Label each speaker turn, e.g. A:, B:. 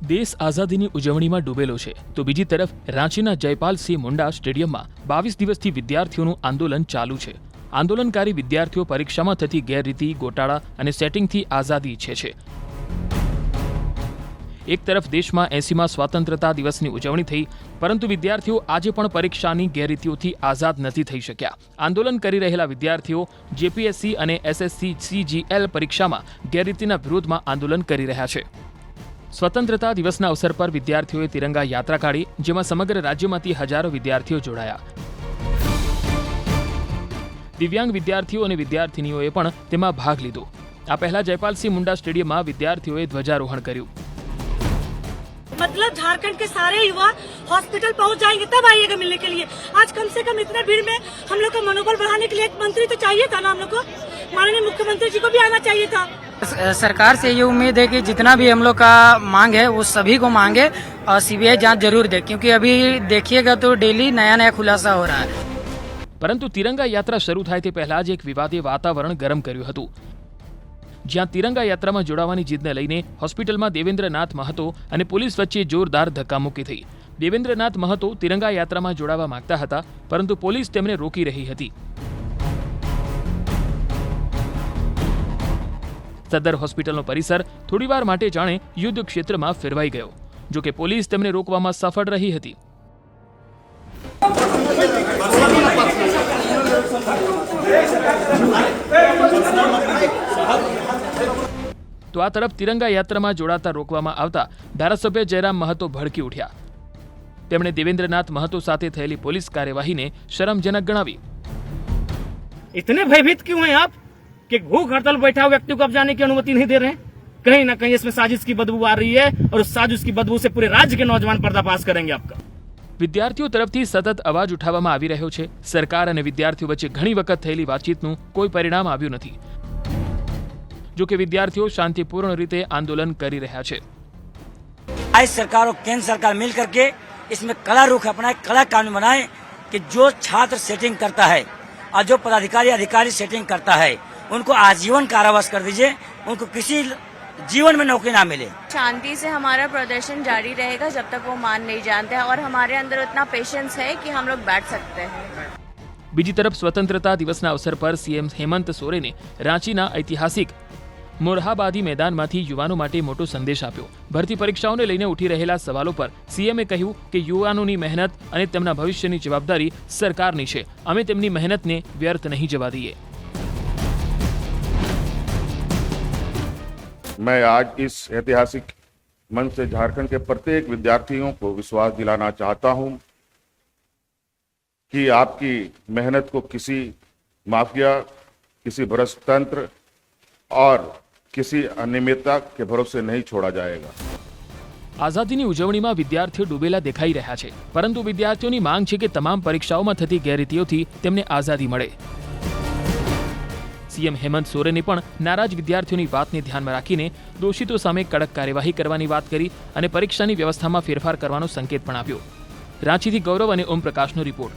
A: દેશ આઝાદીની ઉજવણીમાં ડૂબેલો છે તો બીજી તરફ રાંચીના જયપાલસિંહ મુંડા સ્ટેડિયમમાં 22 દિવસથી વિદ્યાર્થીઓનું આંદોલન ચાલુ છે। આંદોલનકારી વિદ્યાર્થીઓ પરીક્ષામાં થતી ગેરરીતિ, ગોટાળા અને સેટિંગથી આઝાદી ઈચ્છે છે। એક તરફ દેશમાં 80માં સ્વતંત્રતા દિવસની ઉજવણી થઈ, પરંતુ વિદ્યાર્થીઓ આજે પણ પરીક્ષાની ગેરરીતિઓથી આઝાદ નથી થઈ શક્યા। આંદોલન કરી રહેલા વિદ્યાર્થીઓ જેપીએસસી અને એસએસસી CGL પરીક્ષામાં ગેરરીતિના વિરોધમાં આંદોલન કરી રહ્યા છે। સ્વતંત્રતા દિવસના અવસર પર વિદ્યાર્થીઓએ તિરંગા યાત્રા કાઢી, જેમાં સમગ્ર રાજ્યમાંથી હજારો વિદ્યાર્થીઓ જોડાયા। દિવ્યાંગ વિદ્યાર્થીઓ અને વિદ્યાર્થિનીઓએ પણ તેમાં ભાગ લીધો। આ પહેલા જયપાલસિંહ મુંડા સ્ટેડિયમમાં વિદ્યાર્થીઓએ ધ્વજારોહણ કર્યું।
B: मतलब झारखंड के सारे युवा हॉस्पिटल पहुंच जाएंगे तब आइएगा मिलने के लिए। आज कम से कम इतने भीड़ में हम लोग का मनोबल बढ़ाने के लिए एक मंत्री तो चाहिए था ना, हम लोग को माननीय मुख्यमंत्री जी को भी आना चाहिए था।
C: सरकार से ये उम्मीद है कि जितना भी हम लोग का मांग है वो सभी को मांगे और सीबीआई जांच जरूर दे, क्योंकि अभी देखिएगा तो डेली नया नया खुलासा हो रहा है।
A: પરંતુ તિરંગા યાત્રા શરૂ થાય તે પહેલા જ એક વિવાદે વાતાવરણ ગરમ કર્યું હતું, જ્યાં તિરંગા યાત્રામાં જોડાવાની જીદને લઈને હોસ્પિટલમાં દેવેન્દ્રનાથ મહતો અને પોલીસ વચ્ચે જોરદાર ધક્કામુક્કી થઈ। દેવેન્દ્રનાથ મહતો તિરંગા યાત્રામાં જોડાવા માંગતા હતા, પરંતુ પોલીસ તેમને રોકી રહી હતી। સદર હોસ્પિટલનો પરિસર થોડીવાર માટે જાણે યુદ્ધ ક્ષેત્રમાં ફેરવાઈ ગયો, જો કે પોલીસ તેમને રોકવામાં સફળ રહી હતી। તો આ તરફ તિરંગા યાત્રામાં જોડાતા રોકવામાં આવતા ધારાસભ્ય જયરામ મહતો ભડકી ઉઠ્યા। તેમણે દેવેન્દ્રનાથ મહતો સાથે થયેલી પોલીસ કાર્યવાહીને શરમજનક ગણાવી।
D: इतने भयभीत क्यों हैं आप कि भूख हड़ताल बैठा हुआ व्यक्ति को आप जाने की अनुमति नहीं दे रहे हैं? कहीं ना कहीं इसमें साजिश की बदबू आ रही है और उस साजिश की बदबू से पूरे राज्य के नौजवान पर्दाफाश करेंगे आपका।
A: વિદ્યાર્થીઓ તરફથી સતત અવાજ ઉઠાવવામાં આવી રહ્યો છે। સરકાર અને વિદ્યાર્થીઓ વચ્ચે ઘણી વખત થયેલી વાતચીતનું કોઈ પરિણામ આવ્યું નથી, જો કે વિદ્યાર્થીઓ શાંતિપૂર્ણ રીતે આંદોલન કરી રહ્યા છે।
E: आज सरकार और केंद्र सरकार मिल करके इसमें कड़ा रुख अपनाए, कड़ा कानून बनाए कि जो छात्र सेटिंग करता है और जो पदाधिकारी अधिकारी सेटिंग करता है उनको आजीवन कारावास कर दीजिए, उनको किसी जीवन में नौकरी ना मिले।
F: शांति से हमारा प्रदर्शन जारी रहेगा जब तक वो मान नहीं जानते हैं, और हमारे अंदर उतना पेशेंस है कि हम लोग बैठ सकते हैं।
A: બીજી તરફ સ્વતંત્રતા દિવસના અવસર પર સીએમ હેમંત સોરેને રાંચીના ઐતિહાસિક મોરહાબાદી મેદાનમાંથી યુવાનો માટે મોટો સંદેશ આપ્યો। ભરતી પરીક્ષાઓને લઈને ઉઠી રહેલા સવાલો પર સીએમએ કહ્યું કે યુવાનોની મહેનત અને તેમના ભવિષ્યની જવાબદારી સરકારની છે। અમે તેમની મહેનતને વ્યર્થ નહીં જવા દઈએ।
G: मैं आज इस ऐतिहासिक मंच से झारखंड के प्रत्येक विद्यार्थियों को विश्वास दिलाना चाहता हूं कि आपकी मेहनत को किसी माफिया, किसी भ्रष्ट तंत्र और किसी अनियमितता के भरोसे नहीं छोड़ा जाएगा।
A: આઝાદીની ઉજવણીમાં વિદ્યાર્થીઓ ડૂબેલા દેખાઈ રહ્યા છે, પરંતુ વિદ્યાર્થીઓની માંગ છે કે તમામ પરીક્ષાઓમાં થતી ગેરરીતિઓથી તેમને આઝાદી મળે। સીએમ હેમંત સોરેને પણ નારાજ વિદ્યાર્થીઓની વાતને ધ્યાનમાં રાખીને દોષિતો સામે કડક કાર્યવાહી કરવાની વાત કરી અને પરીક્ષાની વ્યવસ્થામાં ફેરફાર કરવાનો સંકેત પણ આપ્યો। રાંચીથી ગૌરવ અને ઓમ પ્રકાશનો રિપોર્ટ।